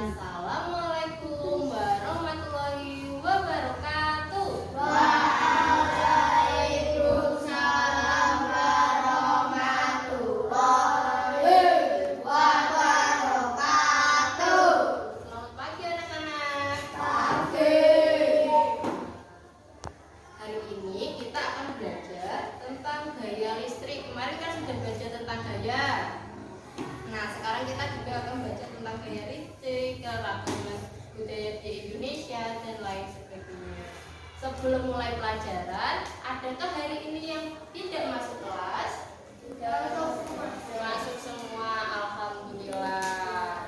Assalamualaikum warahmatullahi wabarakatuh. Waalaikumsalam warahmatullahi wabarakatuh. Selamat pagi anak-anak. Pagi. Hari ini kita akan belajar tentang gaya listrik. Kemarin kan sudah belajar tentang gaya. Nah, sekarang kita juga akan belajar tentang gaya listrik, keragaman budaya di Indonesia, dan lain sebagainya. Sebelum mulai pelajaran, adakah hari ini yang tidak masuk kelas? Masuk semua, alhamdulillah.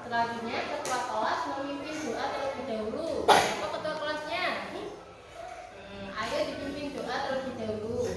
Selanjutnya ketua kelas memimpin doa terlebih dahulu. Siapa ketua kelasnya? Ayo dipimpin doa terlebih dahulu.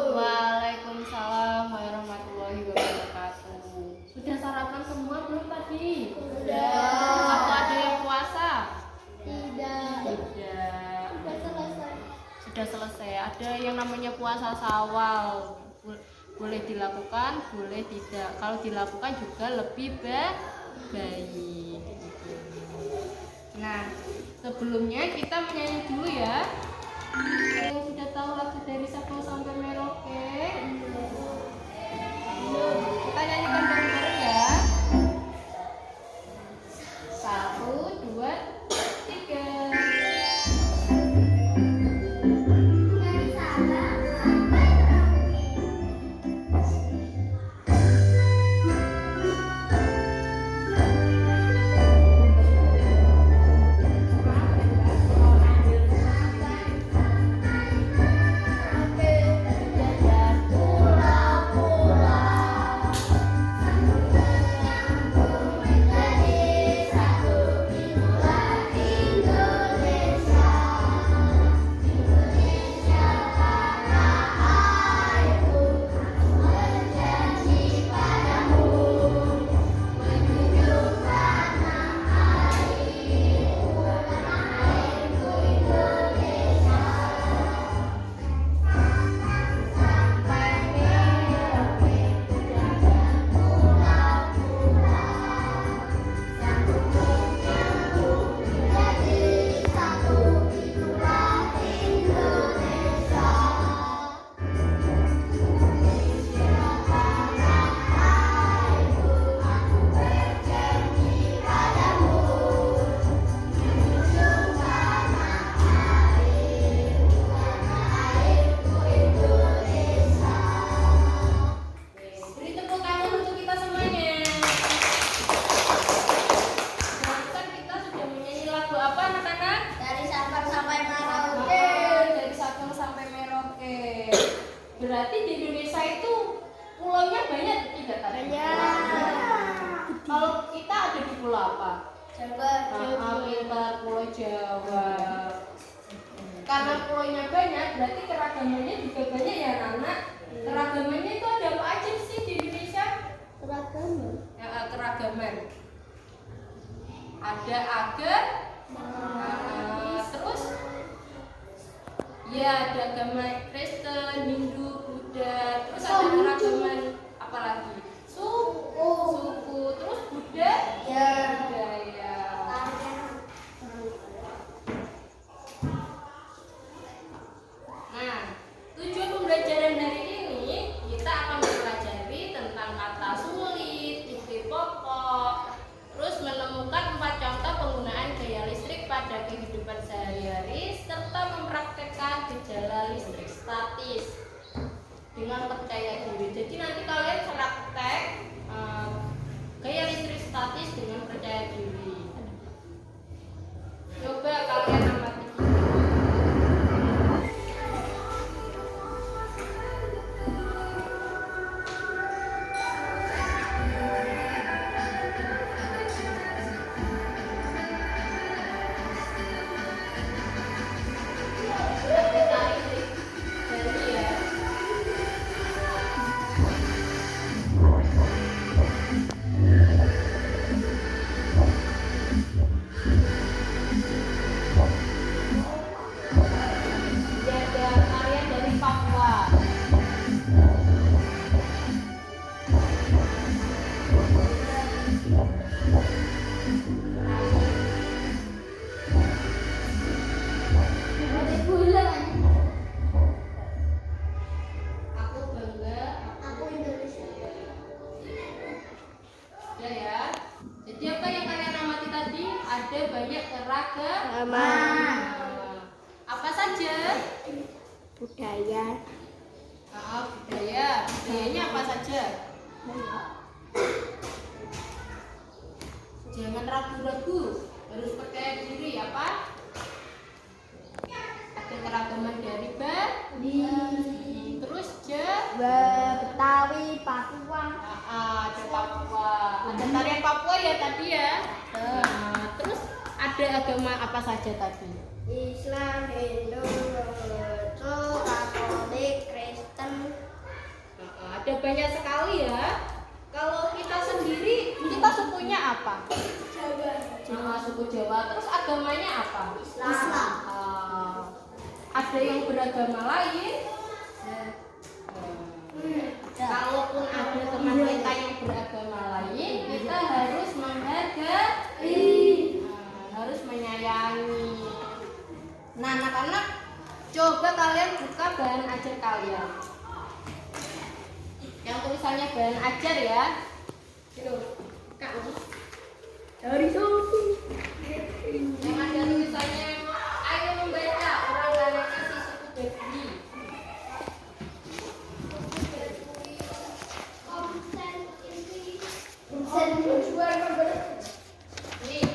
Waalaikumsalam warahmatullahi wabarakatuh. Sudah sarapan semua belum tadi? Sudah. Atau ada yang puasa? Tidak. Tidak. Selesai. Sudah selesai. Ada yang namanya puasa Syawal. Boleh dilakukan, boleh tidak. Kalau dilakukan juga lebih baik. Nah, sebelumnya kita menyanyi dulu ya. Ada yang sudah tahu lagu dari Sabang sampai Merauke? Kita nyanyikan bareng-bareng ya. 1, 2, 3. Beri tepuk tangan untuk kita semuanya. Barusan kita sudah menyanyi lagu apa anak-anak? Dari Sabang sampai Merauke. Dari Sabang sampai Merauke. Berarti di Indonesia itu pulaunya banyak tidak tadi? Kalau kita ada di pulau apa? Jawa. Pintar, Pulau Jawa. Karena pulaunya banyak, berarti keragamannya juga banyak ya anak-anak. Keragamannya itu ada apa aja sih di Indonesia? Keragaman. Keragaman. Ada agama, terus ya ada agama Kristen, Hindu, Buddha, terus ada keragaman apa lagi? Suku, terus budaya. Nah, tujuan pembelajaran hari ini kita akan mempelajari tentang kata sulit, ide pokok, terus menemukan 4 contoh penggunaan gaya listrik pada kehidupan sehari-hari serta mempraktekkan gejala listrik statis dengan percaya diri. Jadi nanti kalian praktek gaya listrik statis percaya diri. Coba kalian amati. Aku bangga, Aku Indonesia. ya. Jadi apa yang kalian amati tadi? Ada banyak keragaman. Apa saja? Budaya. Budaya. Budayanya apa saja? Jangan ragu-ragu, harus percaya diri. Apa? Ada keragaman dari terus Betawi, Papua. ada Papua. Ada tarian Papua ya tadi ya. Terus ada agama apa saja tadi? Islam, Hindu, Katolik, Kristen. Ada banyak sekali ya. Kalau kita sendiri, kita sukunya apa? Jawa. Suku Jawa. Terus agamanya apa? Islam. Ada yang beragama lain? Kalaupun ada teman kita yang beragama lain, kita harus menghargai, harus menyayangi. Nah, anak-anak, coba kalian buka bahan ajar kalian. Yang tulisannya bahan ajar ya. Itu, Kak. Dari suku. Yang ada tulisannya, ayo membaca orang Ganesha si suku Baduy. Nih,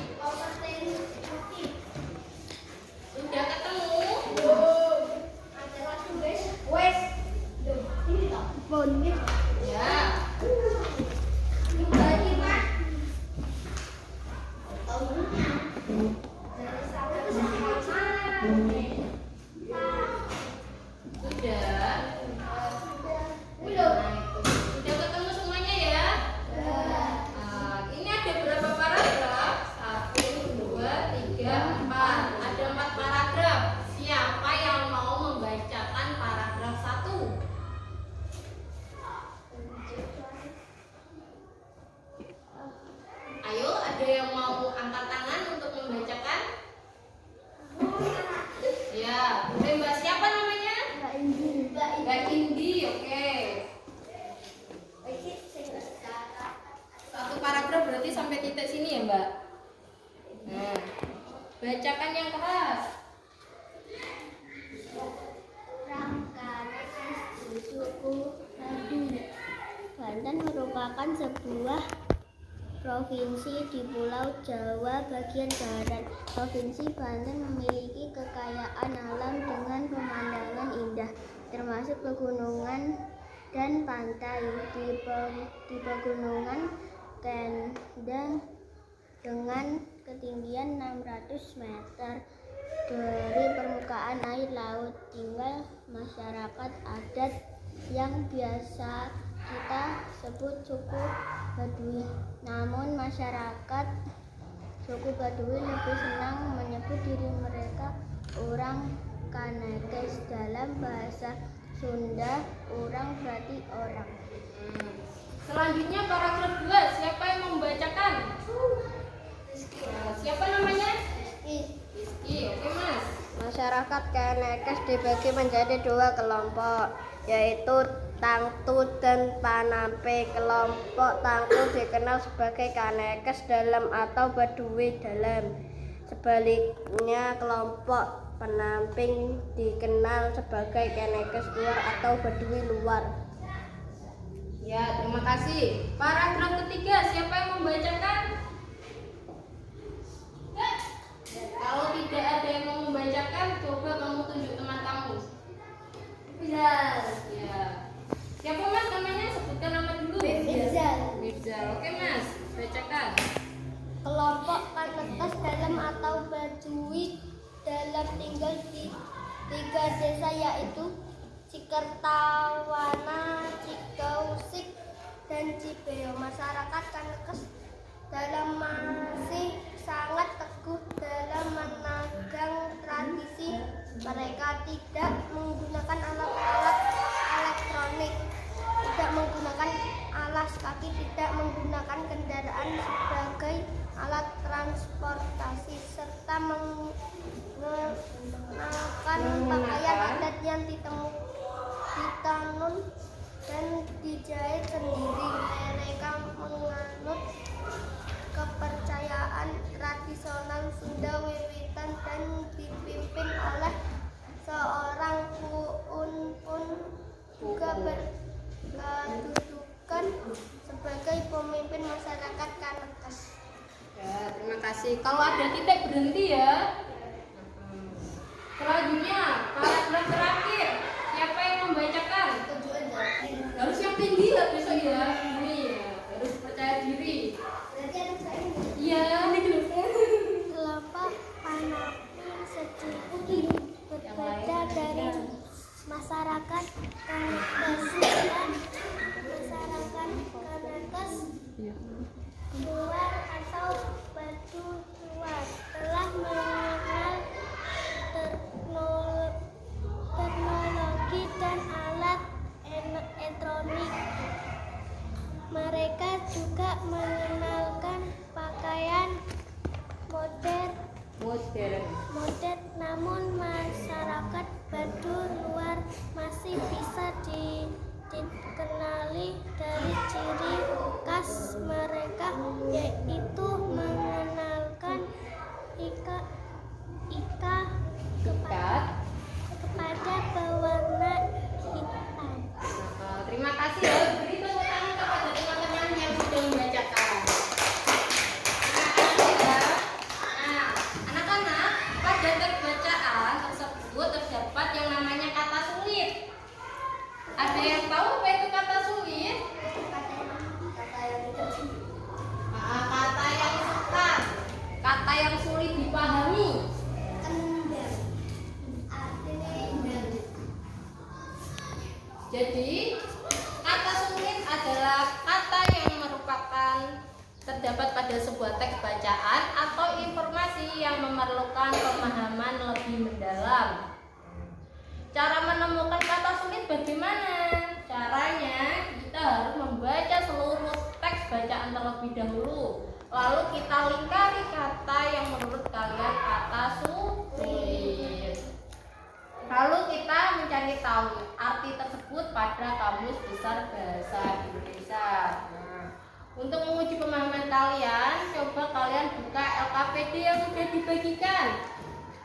udah ketemu? Ya. Sudah. Udah ketemu semuanya ya? Ini ada berapa paragraf? 1, 2, 3, 4. Ada 4 paragraf. Siapa yang mau membacakan paragraf 1? Ayo, ada yang mau angkat tangan untuk membacakan? Ya, boleh Mbak. Siapa namanya? Mbak Indi, oke. Satu paragraf berarti sampai titik sini ya Mbak? Nah, bacakan yang keras. Suku Baduy. Banten merupakan sebuah provinsi di Pulau Jawa bagian barat. Provinsi Banten memiliki kekayaan alam dengan pemandangan indah, termasuk pegunungan dan pantai. Di pegunungan Kendeng dengan ketinggian 600 meter dari permukaan air laut, tinggal masyarakat adat yang biasa kita sebut suku Baduy. Namun masyarakat suku Baduy lebih senang menyebut diri mereka orang Kanekes. Dalam bahasa Sunda, orang berarti orang. Selanjutnya paragraf 2. Siapa yang membacakan? Siapa namanya? Rizky. Oke Mas. Masyarakat Kanekes dibagi menjadi 2 kelompok, yaitu Tangtu dan Panampe. Kelompok Tangtu dikenal sebagai Kanekes dalam atau Baduy dalam. Sebaliknya kelompok Penamping dikenal sebagai Kanekes luar atau Baduy luar. Ya, terima kasih. Paragraf ketiga, siapa yang membacakan? yaitu Cikertawana, Cikausik, dan Cibeo. Masyarakat Kanekes dalam masih sangat teguh dalam memegang tradisi. Mereka tidak menggunakan alat-alat elektronik, tidak menggunakan alas kaki, tidak menggunakan kendaraan sebagai alat transportasi, serta mengenakan pakaian adat yang ditanun dan dijahit sendiri. Mereka menganut kepercayaan tradisional Sunda wiwitan dan dipimpin oleh seorang puun juga berkedudukan sebagai pemimpin masyarakat Kanekes. Ya, terima kasih. Kalau ada titik berhenti ya. Selanjutnya, paragraf terakhir. Siapa yang membacakan? Harus yang tinggi lah besok ya. Ini ya, harus percaya diri. Iya, ini Kelompok Panapi Secuki berbeda dari masyarakat Kanekes. Masyarakat Kanekes luar atau batu luar telah mengenal teknologi dan alat elektronik. Mereka juga mengenalkan pakaian modern, namun masyarakat batu luar masih bisa dikenali dari ciri khas mereka, yaitu mengenalkan ika kepada berwarna hitam. terima kasih ya. Beri tepuk tangan kepada teman-teman yang sudah membacakan. Terima kasih ya. Nah, anak-anak, pada teks bacaan tersebut terdapat yang namanya kata sulit. Ada yang tahu apa itu kata sulit? Kata yang sukar, kata yang sulit dipahami. Jadi, kata sulit adalah kata yang merupakan terdapat pada sebuah teks bacaan atau informasi yang memerlukan pemahaman lebih mendalam. Cara menemukan kata sulit bagaimana? Caranya, kita harus membaca seluruh teks bacaan terlebih dahulu. Lalu kita lingkari kata yang menurut kalian kata sulit. Lalu kita mencari tahu arti tersebut pada Kamus Besar Bahasa Indonesia. Nah, untuk menguji pemahaman kalian, coba kalian buka LKPD yang sudah dibagikan.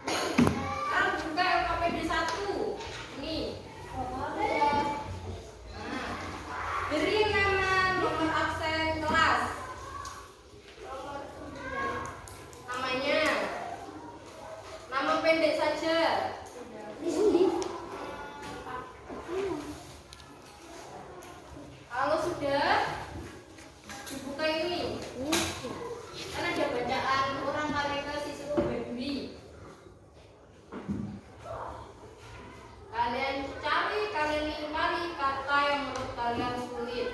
Sekarang buka LKPD 1. Ini. Nah, beri nama nomor absen kelas. Namanya. Nama pendek saja. Kalau sudah dibuka ini, kan ada bacaan orang Kanekes Siswa Baduy. Kalian cari, kalian lingkari kata yang menurut kalian sulit.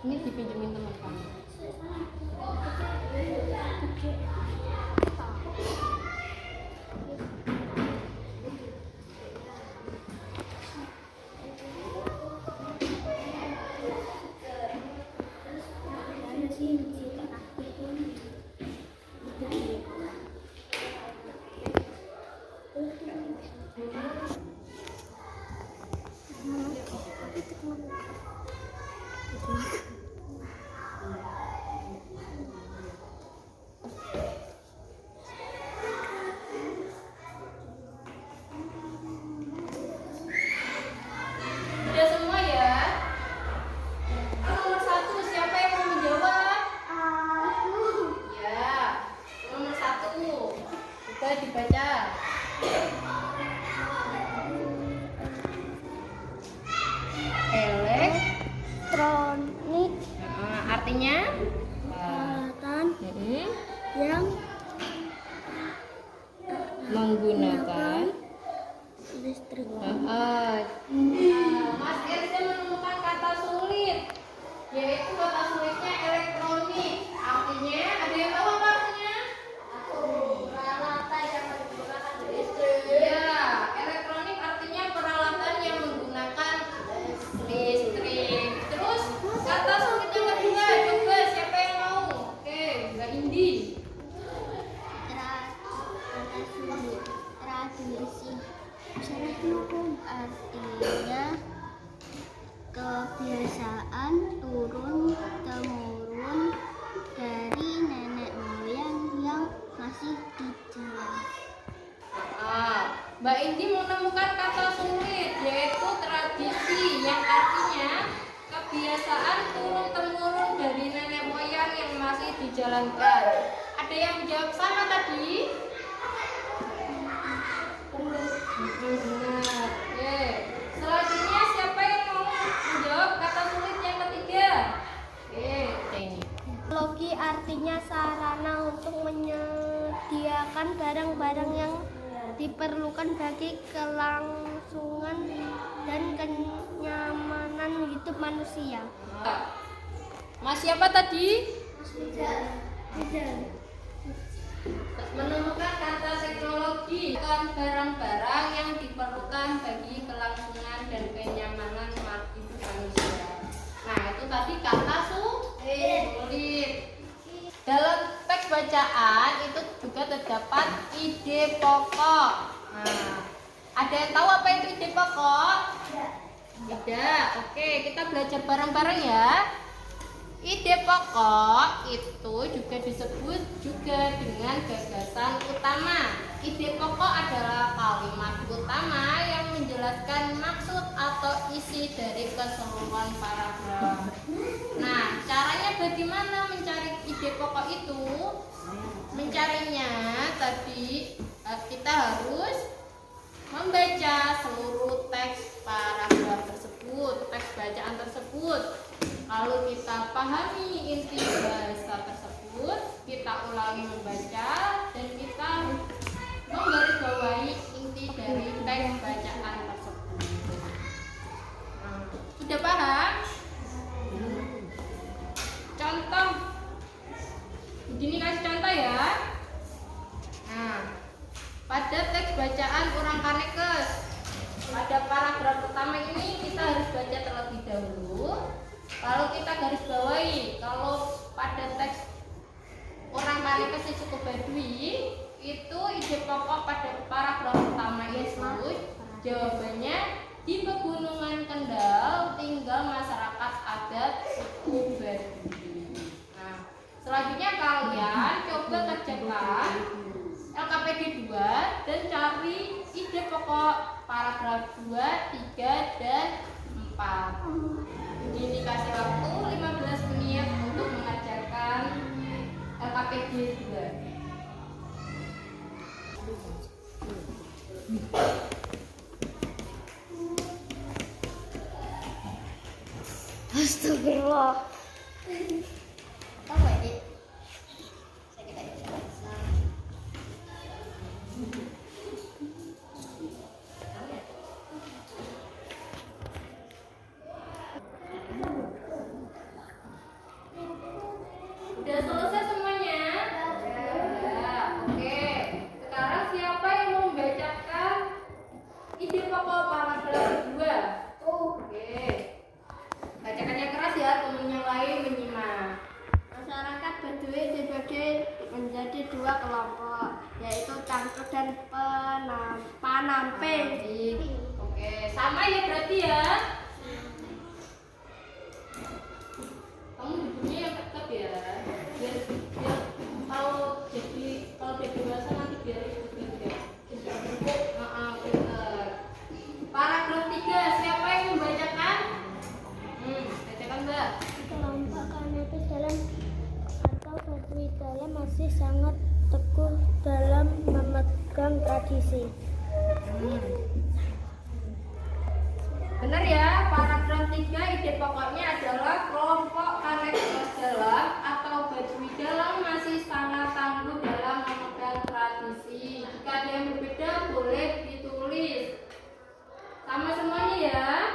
Ini dipinjemin teman kamu. Udah semua ya? Nomor 1 siapa yang mau menjawab? Ya, nomor 1. Coba dibaca. Elektronik Artinya? peralatan yang Menggunakan listrik. Mas Irza menemukan kata sulit, yaitu kata sulitnya elektronik. Artinya, ada yang tahu apa artinya? Peralatan yang menggunakan listrik. Ya, elektronik artinya peralatan yang menggunakan listrik. Terus kata sulit yang kedua, coba siapa yang mau? Oke, Mbak Indi. Tradisi artinya kebiasaan turun temurun dari nenek moyang yang masih dijalankan. Mbak Indi menemukan kata sulit, yaitu tradisi, yang artinya kebiasaan turun temurun dari nenek moyang yang masih dijalankan. Ada yang menjawab sama tadi? Benar. Oke. Selanjutnya siapa yang mau menjawab kata sulit yang ketiga? Oke, ini. Teknologi artinya sarana untuk menyediakan barang-barang yang diperlukan bagi kelangsungan dan kenyamanan hidup manusia. Mas siapa tadi? Menemukan kata teknologi, bukan barang-barang yang diperlukan bagi kelangsungan dan kenyamanan hidup manusia. Nah, itu tadi kata sulit. Dalam teks bacaan itu juga terdapat ide pokok. Nah, ada yang tahu apa itu ide pokok? Tidak. Oke, kita belajar bareng-bareng ya. Ide pokok itu juga disebut juga dengan gagasan utama. Ide pokok adalah kalimat utama yang menjelaskan maksud atau isi dari keseluruhan paragraf. Nah, caranya bagaimana mencari ide pokok itu? Mencarinya tadi kita harus membaca seluruh teks paragraf tersebut, teks bacaan tersebut. Lalu kita pahami inti bahasa tersebut, kita ulangi membaca, dan kita menggarisbawahi inti dari teks bacaan tersebut. Sudah paham? Contoh, begini kasih contoh ya. Nah, pada teks bacaan Urang Kanekes, pada paragraf pertama ini kita harus baca terlebih dahulu. Lalu kita garis bawahi, kalau pada teks Urang Kanekes Suku Baduy itu ide pokok pada paragraf pertama itu jawabannya di Pegunungan Kendal tinggal masyarakat adat suku Baduy. Nah, selanjutnya kalian coba kerjakan LKPD 2 dan cari ide pokok paragraf 2, 3, dan 4. Ini dikasih waktu 15 menit untuk mengerjakan LKPD 2. Astagfirullah. Tahu ya, Dik? dua kelompok, yaitu cangkruk dan panamping. Oke, sama ya berarti ya. Kamu duduknya yang tetap ya. Biar kalau jadi dewasa nanti biar ikut ya. Pintar. Paragraf 3, siapa yang membacakan? Bacakan Mbak. Kelompok Kanekes dalam atau Badui dalam masih sangat teguh dalam memegang tradisi. Benar ya, paragraf 3 ide pokoknya adalah kelompok Kanekes dalam atau Badui dalam masih sangat tangguh dalam memegang tradisi. Jika ada yang berbeda boleh ditulis. Sama semuanya ya.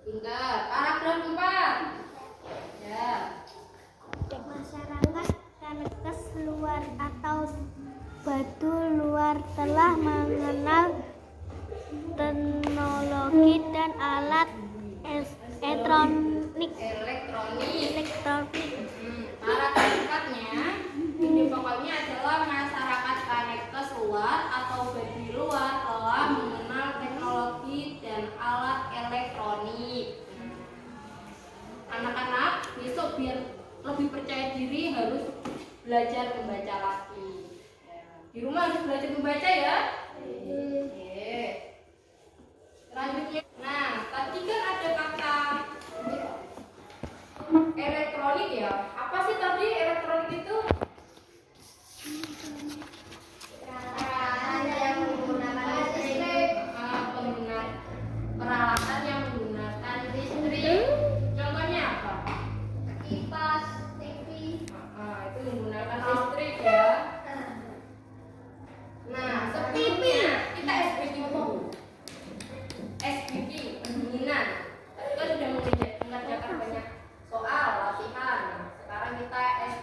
Pintar. Paragraf 4. Ya. Masyarakat Kanekes luar atau Baduy luar telah mengenal teknologi dan alat elektronik. Paragraf 4-nya, ide pokoknya adalah masyarakat Kanekes luar atau Baduy luar telah mengenal teknologi dan alat elektronik. Anak-anak besok biar lebih percaya diri harus belajar membaca lagi. Di rumah harus belajar membaca ya. Oke. Selanjutnya, nah tadi kan ada kata elektronik ya. Apa sih tadi elektronik itu? Peralatan yang menggunakan listrik, peralatan yang menggunakan listrik. Contohnya apa? Kipas, TV. Itu menggunakan listrik ya. Nah, sebelumnya kita SBQ dulu. SBQ pendinginan. Kita sudah mengerjakan banyak soal latihan. Sekarang kita SBQ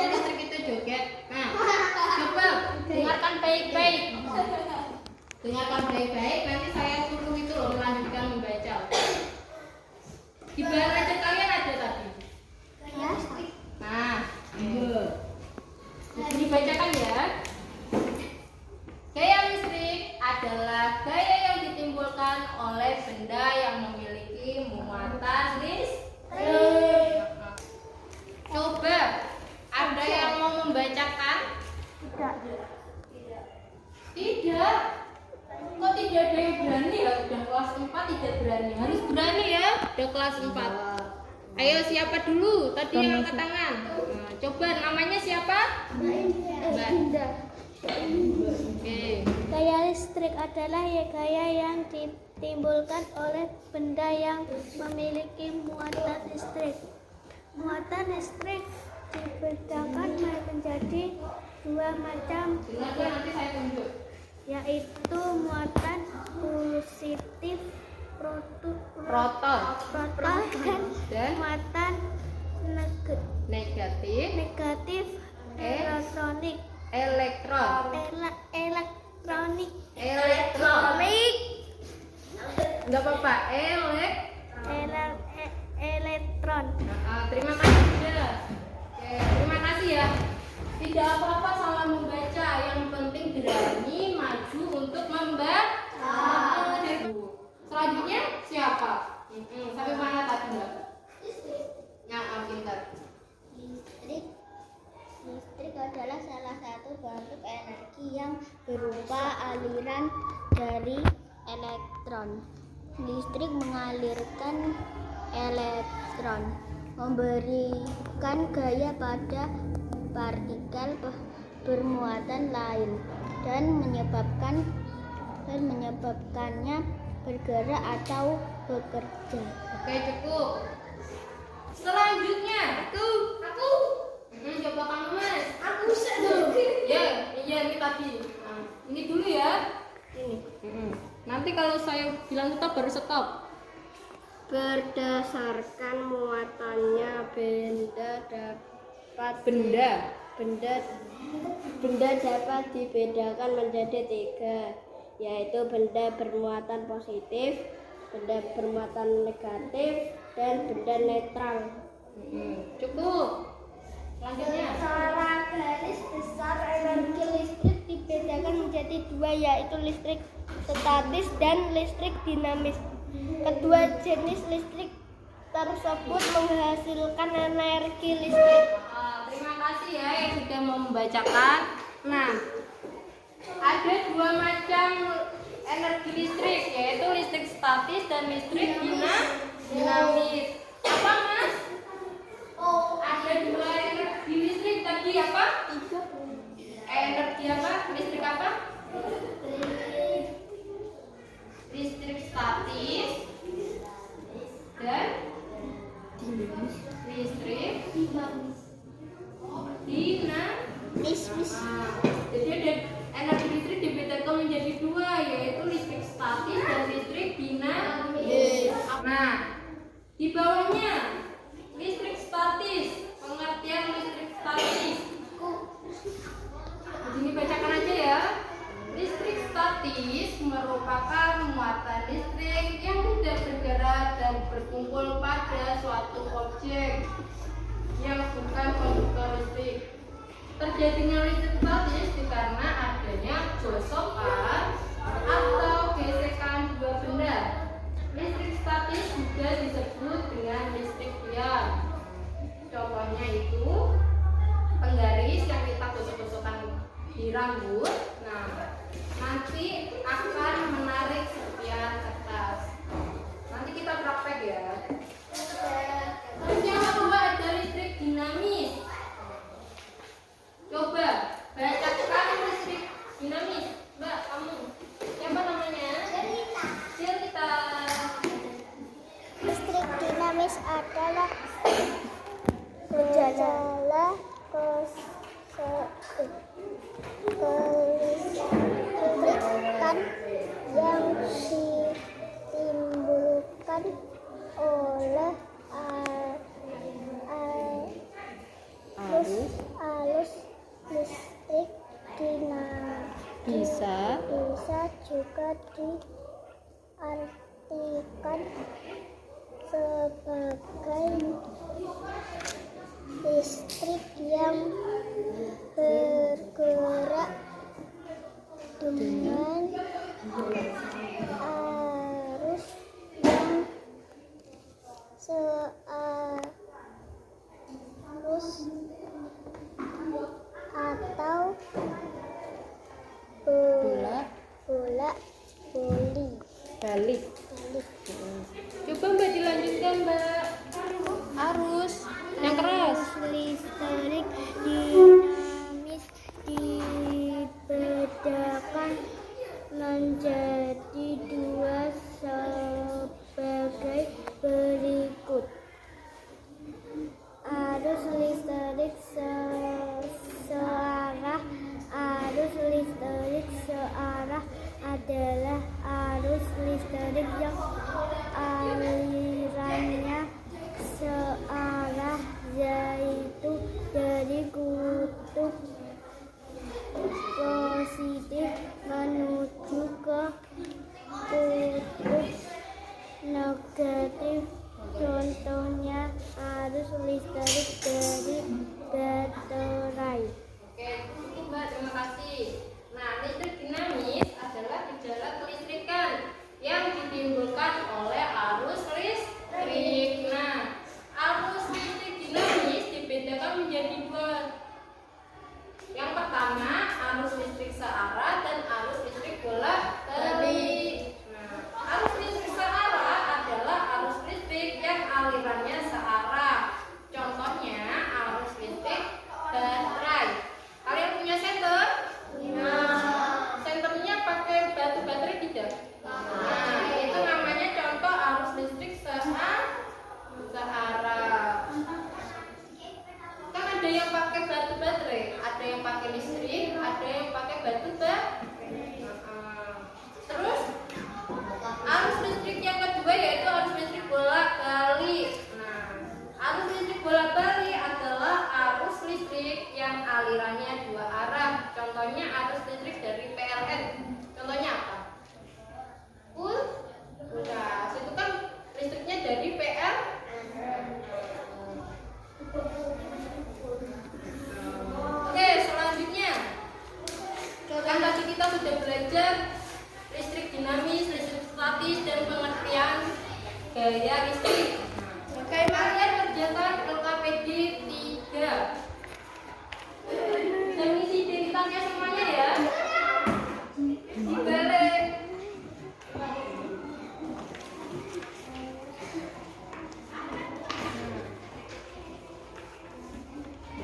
listrik itu joget. Nah, coba dengarkan baik-baik. Dengarkan baik-baik, nanti saya suruh itu loh melanjutkan membaca. Di bawah aja kalian ada tadi. Nah, iya. Dibacakan ya. Gaya listrik adalah gaya yang ditimbulkan oleh benda yang memiliki muatan listrik. Coba, ada yang mau membacakan? Tidak. Kok tidak ada yang berani ya? Udah kelas 4 tidak berani. Harus berani ya, udah kelas 4. Ayo siapa dulu? Tadi yang angkat tangan. Nah, coba namanya siapa? Mbak. Oke. Gaya listrik adalah gaya yang ditimbulkan oleh benda yang memiliki muatan listrik. Muatan listrik dibedakan menjadi dua macam, Dengarkan nanti saya tunjuk. yaitu muatan positif Proton dan muatan negatif negatif elektronik. elektron. Elektronik. Enggak apa-apa. Elektron. Terima kasih sudah. Oke, terima kasih ya. Tidak apa-apa salah membaca, yang penting berani maju untuk membaca. Selanjutnya siapa? Sampai mana tadi Mbak? Ya, pintar. Listrik adalah salah satu bentuk energi yang berupa aliran dari elektron. Listrik mengalirkan elektron, memberikan gaya pada partikel bermuatan lain dan menyebabkannya bergerak atau bekerja. Oke, cukup. Selanjutnya, aku. Coba kamu Mas. Aku sedang. Ya, iya ini tadi. Nah, ini dulu ya. Ini. Nanti kalau saya bilang stop baru stop. Berdasarkan muatannya, benda dapat dibedakan menjadi tiga, yaitu benda bermuatan positif, benda bermuatan negatif, dan benda netral. Cukup. Selanjutnya. Secara garis besar energi listrik dibedakan menjadi dua, yaitu listrik statis dan listrik dinamis. Kedua jenis listrik tersebut menghasilkan energi listrik. Terima kasih ya yang sudah membacakan. Nah, ada dua macam energi listrik, yaitu listrik statis dan listrik dinamis. Apa Mas? Ada dua energi listrik tadi apa? Energi apa? Listrik apa? Listrik statis dan listrik dinamis. Jadi ada energi listrik dibedakan menjadi dua, yaitu listrik statis dan listrik dinamis. Nah, di bawahnya listrik statis, pengertian listrik statis. Ini bacakan aja ya. Listrik statis merupakan muatan listrik yang tidak bergerak dan berkumpul pada suatu objek yang bukan konduktor listrik. Terjadinya listrik statis dikarenakan adanya gosokan atau gesekan dua benda. Listrik statis juga disebut dengan listrik tiang. Contohnya itu penggaris yang kita gosok-gosokkan di rambut. Nah, nanti akan menarik serpihan kertas. Nanti kita praktek ya. Terus yang kedua ada listrik dinamis. Coba bacakan listrik dinamis. Mbak, kamu siapa namanya? Cerita. Listrik dinamis adalah gejala kelistrikan yang ditimbulkan oleh arus Listrik Bisa juga diartikan sebagai listrik yang bergerak dengan arus yang searus atau balik. Coba Mbak dilanjutkan Mbak. Arus yang keras. Listrik dinamis dibedakan menjadi dua sebagai berikut. Arus listrik searah. Arus listrik searah adalah arus listrik yang alirannya searah, yaitu dari kutub positif menuju ke kutub negatif. Contohnya arus listrik dari baterai. Oke, cukup Mbak, terima kasih. Nah, listrik dinamis adalah gejala kelistrikan yang ditimbulkan oleh arus listrik. Nah, arus listrik dinamis dibedakan menjadi dua. Yang pertama, arus listrik searah dan arus listrik bolak-balik. Nah, arus listrik searah adalah arus listrik yang alirannya searah. Contohnya arus listrik baterai. Kalian punya senter? Nah, senternya pakai batu baterai tidak? Nah, itu namanya contoh arus listrik searah. Kan ada yang pakai batu baterai, ada yang pakai listrik, ada yang pakai batu baterai. Terus arus listrik yang kedua yaitu arus listrik bolak-balik. Nah, arus listrik bolak-balik adalah arus listrik yang alirannya dua arah. Contohnya arus listrik dari PLN. Contohnya apa? Udah, itu kan listriknya dari PLN. Oke, selanjutnya kan tadi kita sudah belajar listrik dinamis, listrik statis, dan pengertian gaya listrik. Kalian kerjakan LKPD 3 dan isi identitasnya semuanya ya. Dibalik.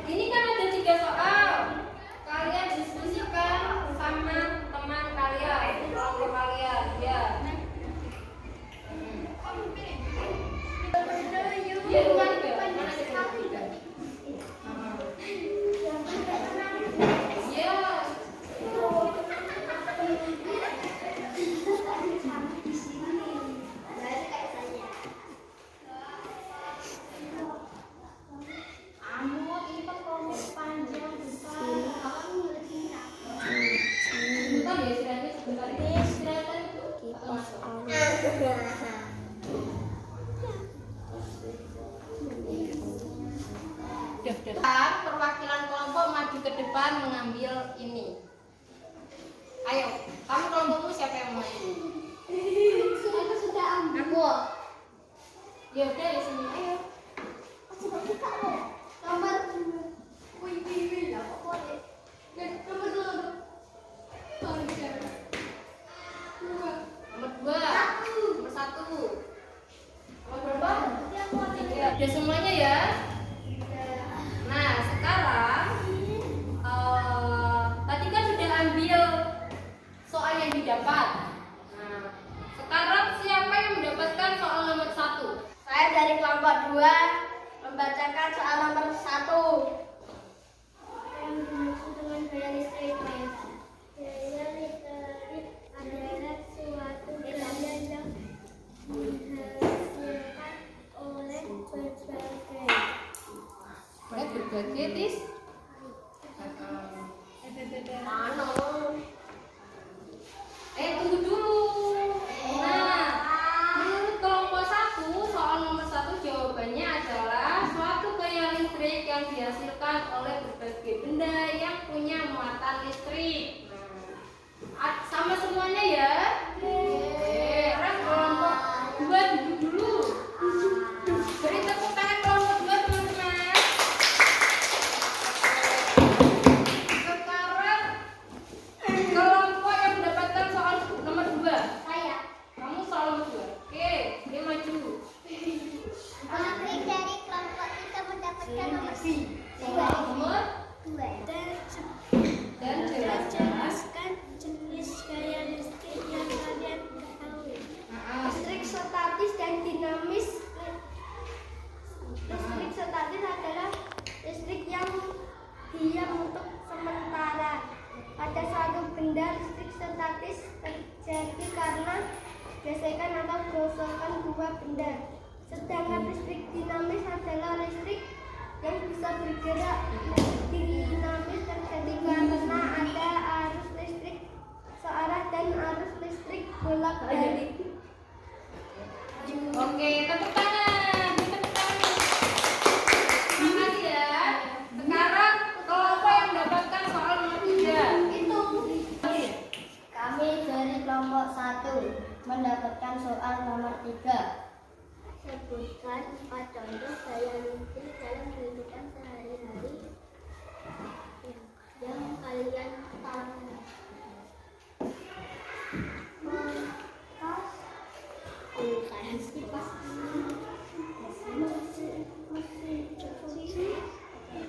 Ini kan ada 3 soal. Kalian diskusikan sama teman kalian, kelompok kalian, ya. Dia bukan mana juga. Ya. Perwakilan kelompok maju ke depan mengambil ini. Ayo, kamu kelompokmu siapa yang mau? Aku sudah ambil. Aku. Ya udah di sini. Ayo. Coba buka loh. Nomor. Wih lah pokoknya. Dan nomor 2. Nomor 2. Nomor 1. Nomor berapa? 3. Udah semuanya ya. Nah, sekarang tadi kan sudah ambil soal yang didapat. Nah, sekarang siapa yang mendapatkan soal nomor 1? Saya dari kelompok 2 membacakan soal nomor 1. Yang dimaksud dengan gaya listrik. Gaya listrik adalah suatu gaya yang dihasilkan oleh berbagai Berbagai tis. Tunggu dulu. Nah, menurut kelompok 1, soal nomor 1 jawabannya adalah suatu gaya listrik yang dihasilkan oleh berbagai benda yang punya muatan listrik. Nah, sama semuanya ya. Sekarang kelompok 2 duduk dulu. Beri tepuk tangan kelompok 2 teman-teman. Sekarang kelompok yang mendapatkan soal nomor 2. Saya. Kamu soal nomor 2. Oke, dia maju. Pabrik dari kelompok kita mendapatkan nomor Soal nomor 2. dan jelaskan. Jelaskan jenis gaya listrik yang kalian ketahui. Listrik statis dan dinamis. Listrik statis adalah listrik yang diam untuk sementara. Pada suatu benda, listrik statis terjadi karena gesekan atau gosokan dua benda. Sedangkan listrik dinamis adalah listrik yang bisa bergerak. Dinamis terjadi karena ada arus listrik searah dan arus listrik bolak-balik. Oke, tepuk tangan. Tepuk tangan. Terima kasih ya. Sekarang kelompok yang mendapatkan soal nomor 3. Itu. Kami dari kelompok 1 mendapatkan soal nomor 3. Sebutkan 4 contoh gaya listrik dalam kehidupan sehari-hari yang kalian tahu. Kulkas, mesin cuci,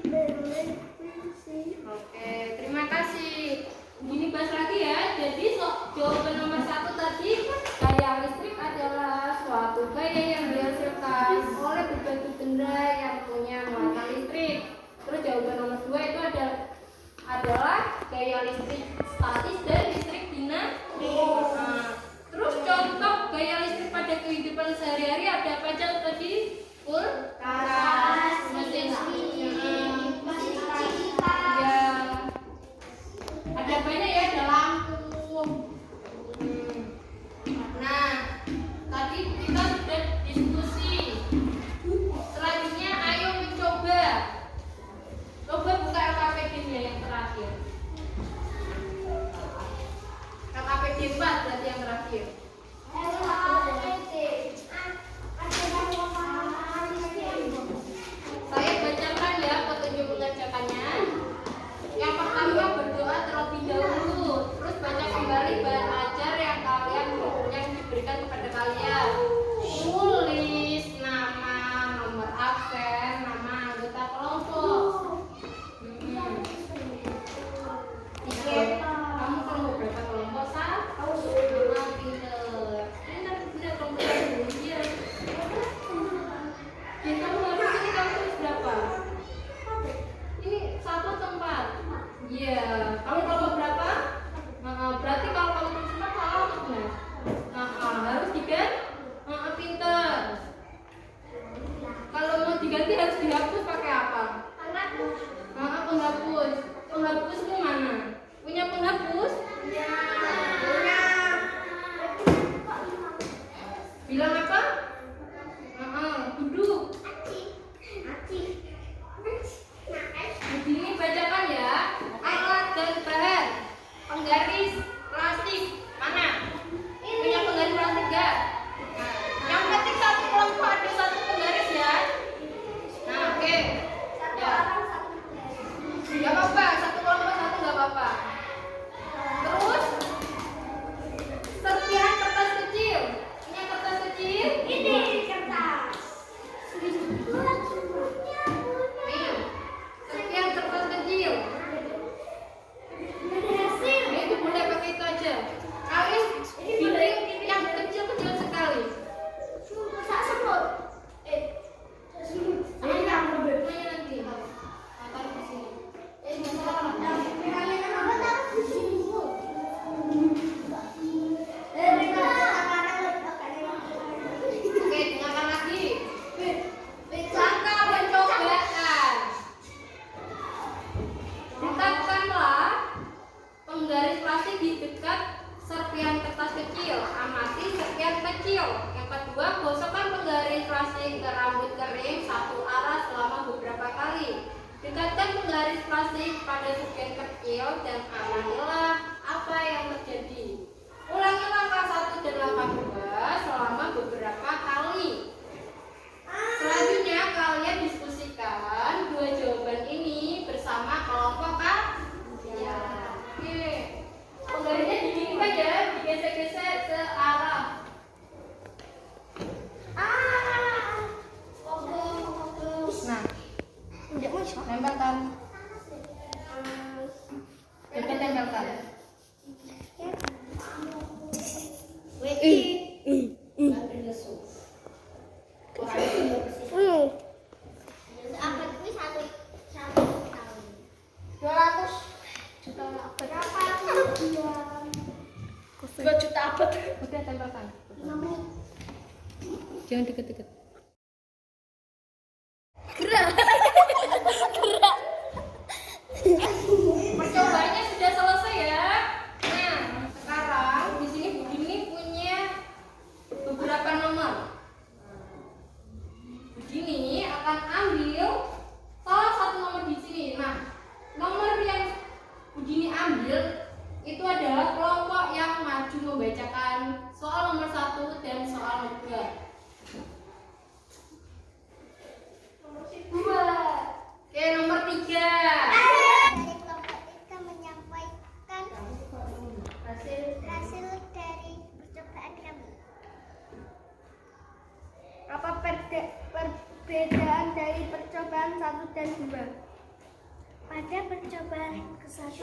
televisi. Oke, terima kasih. Gini bahas lagi ya. Jadi jawaban nomor 1 tadi, gaya listrik adalah suatu gaya yang dihasilkan oleh berbagai benda yang punya muatan listrik. Terus jawaban nomor 2 itu adalah gaya listrik statis dan listrik dinamis. Nah, terus contoh gaya listrik pada kehidupan sehari-hari ada apa aja tadi? Kulkas, mesin cuci, ya. Ada banyak ya, ada lampu. Nah, tadi kita sudah diskusi. Selanjutnya ayo mencoba. Coba buka LKPD-nya yang terakhir. LKPD 4 berarti yang terakhir. Saya bacakan ya petunjuk mengerjakannya. Yang pertama berdoa terlebih dahulu, terus baca kembali bahan ajar yang diberikan kepada kalian. Tulis nama, nomor absen, nama anggota kelompok. Kamu kelompok berapa kelompok? 1. Pinter. Pinter kelompok 1. Iya. Jadi kamu harus ini kamu tulis berapa? Ini 1 atau 4? Iya. Kamu kelompok berapa? Berarti kalau kamu tulis 4 salah atau benar? Harus diganti. Pinter. Kalau mau diganti harus dihapus pakai apa? Penghapus. Penghapusmu mana? Punya penghapus? Ya. Bilang apa? Duduk. Ini bacakan ya. Alat dan bahan. Dekatkan penggaris plastik pada sebagian kecil dan amatilah apa yang terjadi. Ulangi langkah 1 dan langkah 2 selama beberapa kali. Selanjutnya kalian diskusikan dua jawaban ini bersama kelompok kalian. Oke. Penggarisnya didirikan ya, digesek-gesek ke arah. Nah, tempelkan. Tempelkan. Abad ini satu tahun. 200 juta abad. Berapa? 2 juta abad. Udah tempelkan. 5 menit. Jangan deket-deket. Percobaannya sudah selesai ya. Nah, sekarang di sini Bu Dini punya beberapa nomor. Bu Dini akan ambil salah satu nomor di sini. Nah, nomor yang Bu Dini ambil itu adalah kelompok yang maju membacakan soal nomor 1 dan soal nomor 2. Oke, nomor 3. Dari kelompok kita menyampaikan hasil dari percobaan kami. Apa perbedaan dari percobaan 1 dan 2? Pada percobaan ke-1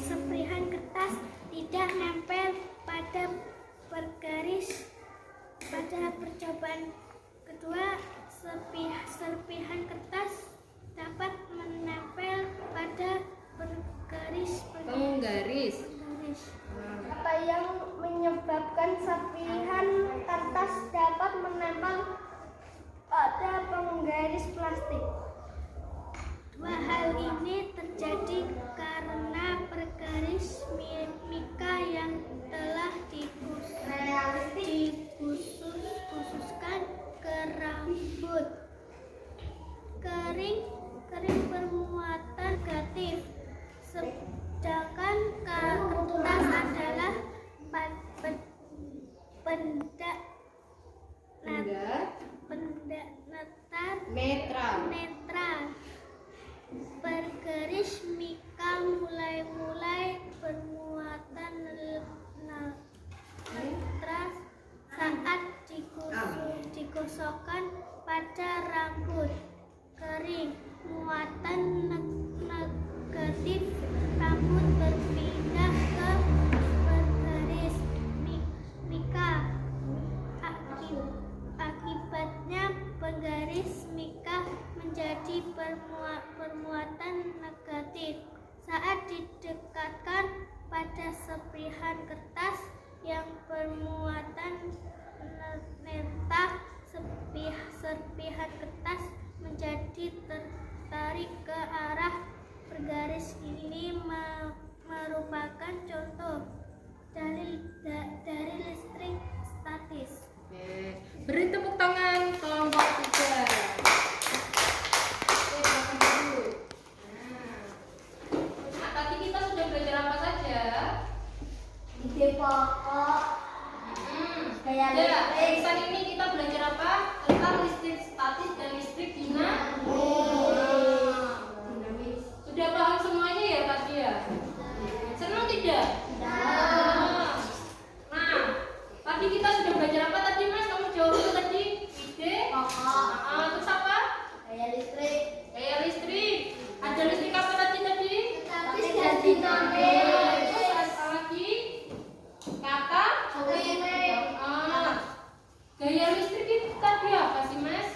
serpihan kertas tidak nempel pada bergaris. Pada percobaan kedua serpihan kertas dapat menempel pada penggaris. Apa yang menyebabkan serpihan kertas dapat menempel pada penggaris plastik? Dua hal ini terjadi karena pergaris mika yang telah dikhususkan ke rambut kering bermuatan negatif, sedangkan kertas adalah benda netral. Bergaris mika mulai bermuatan netral saat digosokkan pada rambut kering. Muatan negatif rambut berpindah ke bergaris mika. Akibatnya penggaris mika menjadi bermuatan negatif saat didekatkan pada serpihan kertas yang bermuatan netral. Serpihan kertas menjadi tertarik ke arah bergaris. Ini merupakan contoh dari listrik statis. Oke. Beri tepuk tangan kelompok 3. Nah, tadi kita sudah belajar apa saja? Ide pokok, gaya listrik. Pesan ini kita belajar apa? Tentang listrik statis dan listrik dinamis. Sudah paham semuanya ya tadi ya? Senang tidak? Nah, tadi kita sudah belajar apa tadi Mas? Kamu jawab dulu tadi. Ide Pokok, terus apa? gaya listrik. Gaya listrik. Ada listrik apa tadi? Statis dan dinamis. Terus apa lagi? Kata? Gaya listrik itu tadi apa sih Mas?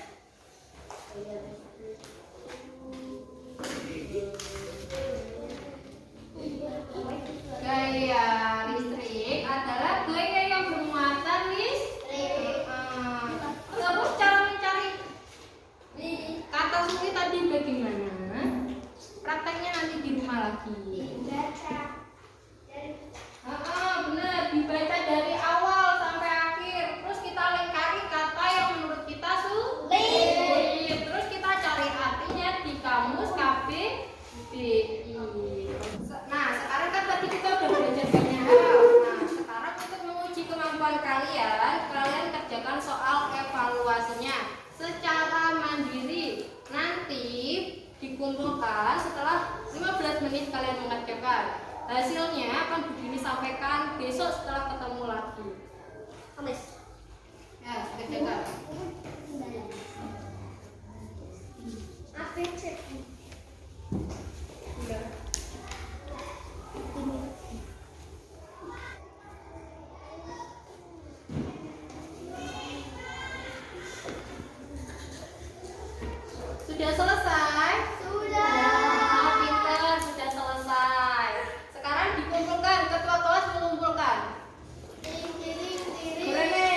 Gaya listrik adalah gaya yang bermuatan listrik. Terus cara mencari kata sulit tadi bagaimana? Prakteknya nanti di rumah lagi. Benar, dibaca dari awal sampai akhir. Terus kita lengkari kata yang menurut kita sulit. Terus kita cari artinya di kamus. dikumpulkan setelah 15 menit kalian mengerjakan. Hasilnya akan begini sampaikan besok setelah ketemu lagi. Kamis. Ya, kerjakan. ABC. Sudah selesai? Sudah. Pintar, sudah selesai. Sekarang dikumpulkan, ketua kelas mengumpulkan. Berani.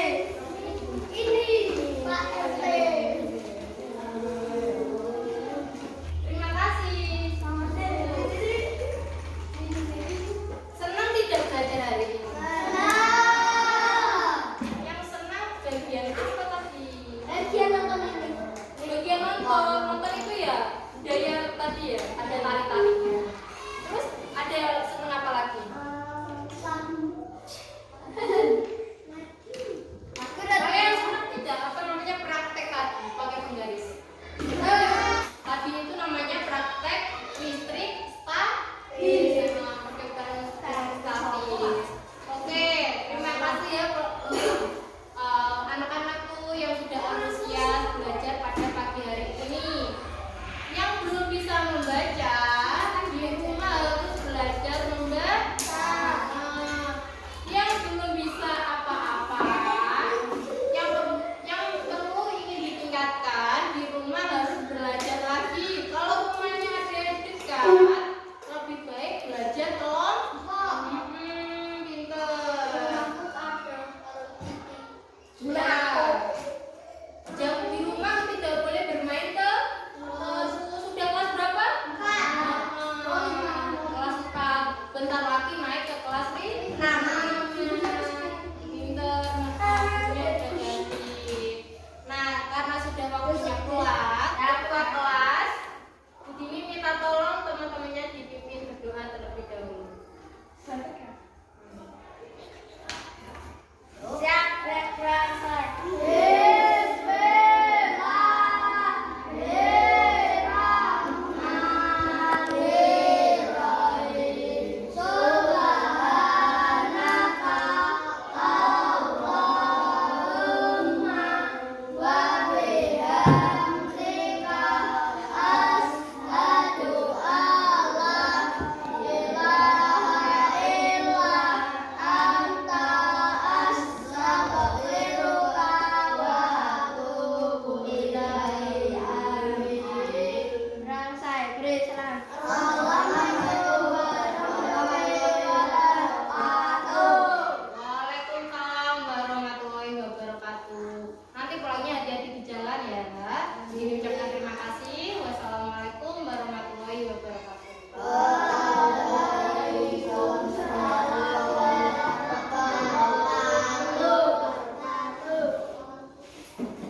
Ini Pak RT. Terima kasih. Senang tidak belajar hari ini? Yang senang bagian apa tadi? Bagian nonton itu ya budaya tadi ya, ada